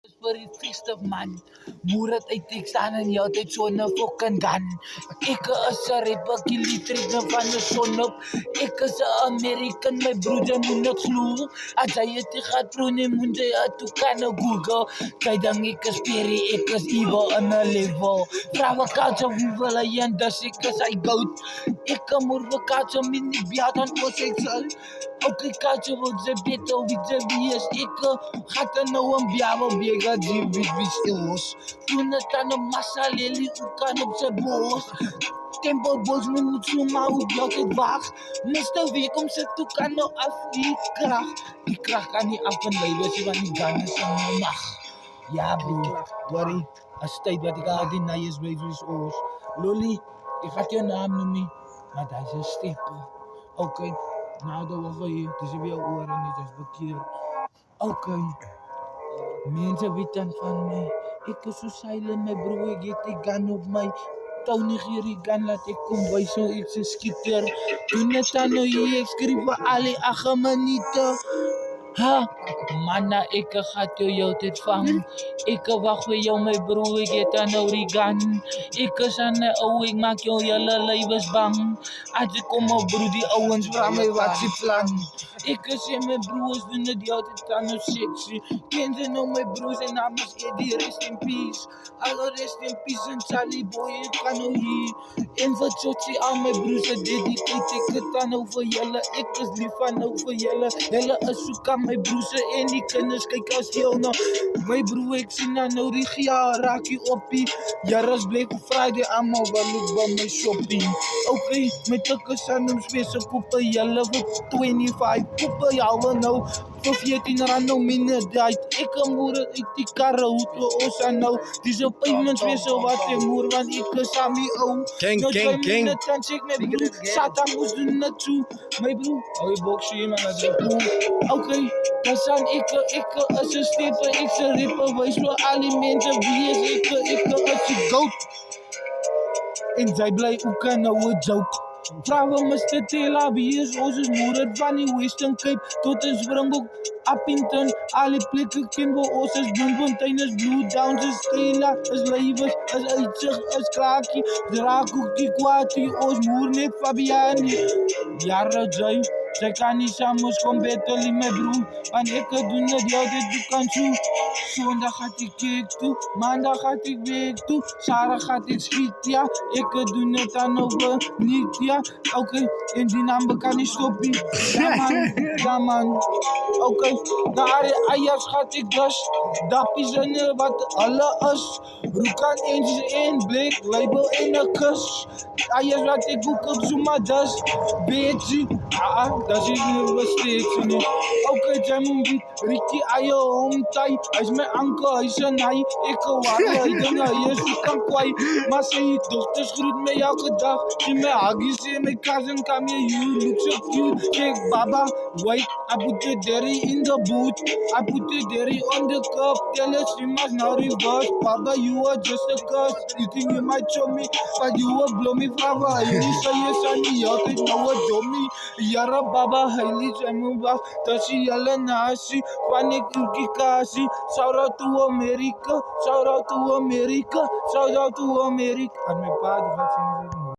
For die feeste man, moer het uit ek staan en jou tyd so 'n fucking gun. Ek is 'n rapper, kilitreine van 'n son op. Ek is 'n American, my broeder moet net glo. As jy het gehad proe moet jy het kan Google. Jy dink ek is Perry, ek is evil in 'n level. Vrouwe kaatje wie wil hy en dis ek is hy goat. Ek moer vir kaatje mini biat aan oor sy sal. Okay, kaatje wil jy beter wie is ek gaat nou een biawa biega die wit is. Toen het aan een massa lely kan op zijn bos. Tempo bos me moet zo maar hoe bloot het wacht. Mr. Week om ze toe kan nou af die kracht. Die kracht kan niet af van mij, weet je wat die gun is in mijn macht. Ja bro, worry. Als tijd wat ik al die naaiers weet wie is oors. Lolly, ik ga je naam noemen, maar dat is een stipel. Oké, nou dan wacht je, het is weer oren niet, dat is verkeerd. Oké. Mensen weten van mij. Ik is zo silent, mijn broer. Ik heb die gun op mij. Tony hier die gun laat ik kom bij zo. Ik is skieter. Toen het aan nou hier. Ik schreef voor alle 8 minuten. Ha, manna, ik ga jou dit vangen. Ik wacht voor jou, mijn broer. Ik heb aan nou die gun. Ik is aan de ouwe. Ik maak jou hele levens bang. Als ik kom op broer, die ouwens vragen mij wat ze plan. Ik en mijn broers doen het altijd aan het sexy. Ken ze nou mijn broers en naam is Eddie, rest in peace. Alle rest in peace en Charlie boy, ik kan nou hier. En wat Chochi aan mijn broers, dedicate ik het aan over jelle. Ik is lief aan over jelle. Jelle is zoek aan mijn broers en die kinders, kijk als heel nou. Mijn broer, ik zie nou nou regia, raak je oppie. Jaras bleef Friday aan mijn wallet bij mijn shopping. Oké, met de kus aan hem spesen koppen jelle voor 25. Poepen jou nou, voor 14 rand nou minder tijd. Ik moer het uit die karre, hoe te ons aan nou. Die zo payments weer zo wat in moer, want ik is aan mijn oom. Gang, gang, gang. Nou dan check mijn broer, Satan moest doen naartoe. Mijn broer, hou je box hier man, dat is broer. Oké, dan zijn ik is een stipper, ik is een ripper. Wees voor alle mensen, wie is ik is een goat. En zij blij ook aan nou een joke. Vrouwen Mr. Taylor, wie is ons moeder van die Western Cape tot in Springbok, Appington, alle plekken ken we ons is Bloemfontein, is Blue Downs, is Taylor, is Lewis, is Uitzicht, is Krakie, Drakoekie, Kwaatie, ons moer net Fabiani. Jaren zij kan niet samen komen beter mijn broer, want ik doe het jou dit kan zo. Zondag gaat ik kerk toe, maandag gaat ik werk toe, zaterdag gaat ik schiet ja, ik doe het aan over niet ja. Oké, en die naam kan niet stoppen. Ja man, Oké, naar de eiers gaat ik dus, dat is een wat alle is. Roekan eens in blik, label in een kus. Eiers wat ik ook op zo'n maar dus, beetje. Dat is nog steeds niet. Oké, Jamie, Ricky, ayo, hometown. Hij is mijn anker, hij is een hij. Ik waar hij dingen, hij is kan kwai. Maar zijn dochters groet mij elke dag. Zie mij huggies in mijn cousin, come here, you look so cute. Kijk, baba, wait, I put the dairy in the boot. I put the dairy on the cup. Tell us you must now reverse. Baba, you are just a curse. You think you might show me, but you will blow me forever. You say yes, I need you, think no one do me. Yara baba haili jamuba tashi yala nasi panik ukikasi. Shout out to America, shout out to America, shout out to America. And my father